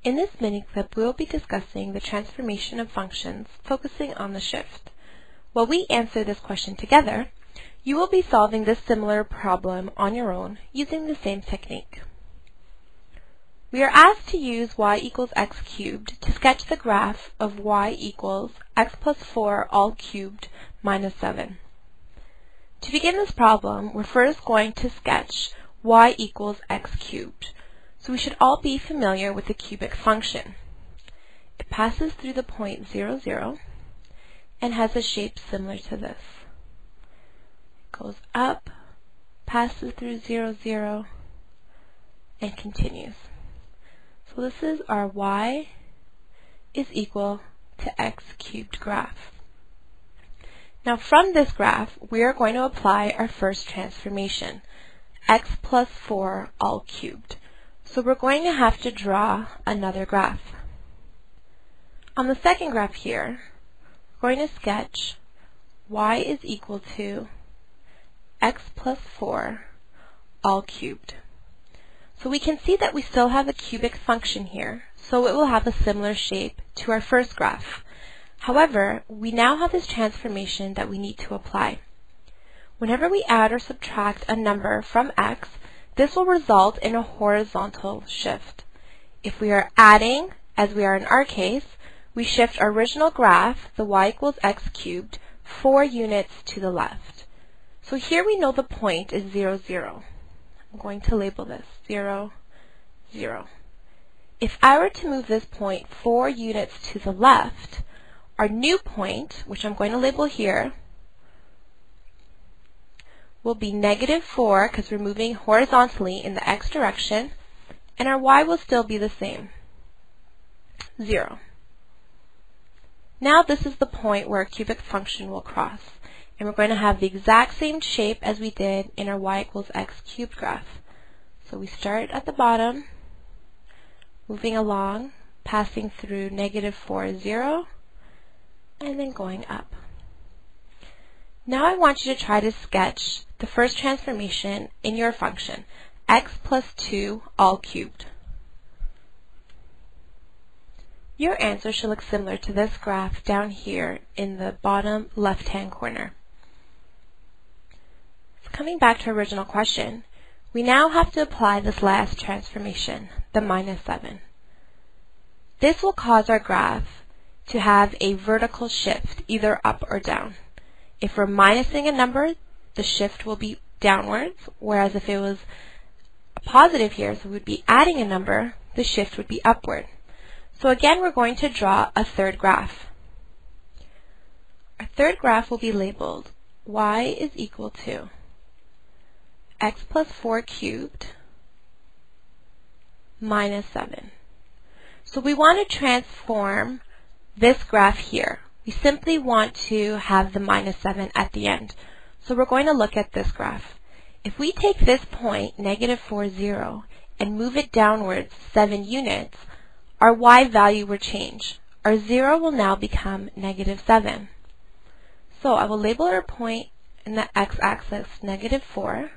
In this mini-clip, we will be discussing the transformation of functions, focusing on the shift. While we answer this question together, you will be solving this similar problem on your own using the same technique. We are asked to use y equals x cubed to sketch the graph of y equals x plus 4 all cubed minus 7. To begin this problem, we're first going to sketch y equals x cubed. So we should all be familiar with the cubic function. It passes through the point 0, 0 and has a shape similar to this. It goes up, passes through 0, 0 and continues. So this is our y is equal to x cubed graph. Now from this graph, we are going to apply our first transformation, x plus 4 all cubed. So we're going to have to draw another graph. On the second graph here, we're going to sketch y is equal to x plus 4 all cubed. So we can see that we still have a cubic function here, so it will have a similar shape to our first graph. However, we now have this transformation that we need to apply. Whenever we add or subtract a number from x, this will result in a horizontal shift. If we are adding, as we are in our case, we shift our original graph, the y equals x cubed, 4 units to the left. So here we know the point is 0, 0. I'm going to label this 0, 0. If I were to move this point 4 units to the left, our new point, which I'm going to label here, will be negative 4 because we're moving horizontally in the x direction, and our y will still be the same, 0. Now this is the point where a cubic function will cross, and we're going to have the exact same shape as we did in our y equals x cubed graph. So we start at the bottom, moving along, passing through negative 4, 0, and then going up. Now I want you to try to sketch the first transformation in your function, x plus 2 all cubed. Your answer should look similar to this graph down here in the bottom left-hand corner. So coming back to our original question, we now have to apply this last transformation, the minus 7. This will cause our graph to have a vertical shift, either up or down. If we're minusing a number, the shift will be downwards, whereas if it was a positive here, so we'd be adding a number, the shift would be upward. So again, we're going to draw a third graph. Our third graph will be labeled y is equal to x plus 4 cubed minus 7. So we want to transform this graph here. We simply want to have the minus 7 at the end. So we're going to look at this graph. If we take this point, negative 4, 0, and move it downwards 7 units, our y value will change. Our 0 will now become negative 7. So I will label our point in the x-axis negative 4. And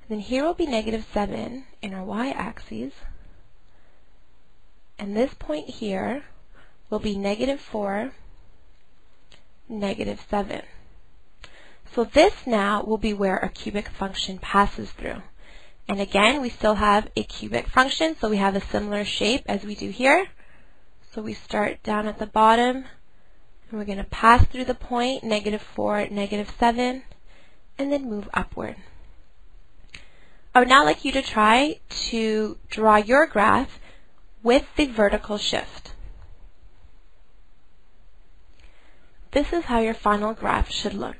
then here will be negative 7 in our y-axis. And this point here will be negative 4, negative 7. So this now will be where our cubic function passes through. And again, we still have a cubic function, so we have a similar shape as we do here. So we start down at the bottom, and we're going to pass through the point, negative 4, negative 7, and then move upward. I would now like you to try to draw your graph with the vertical shift. This is how your final graph should look.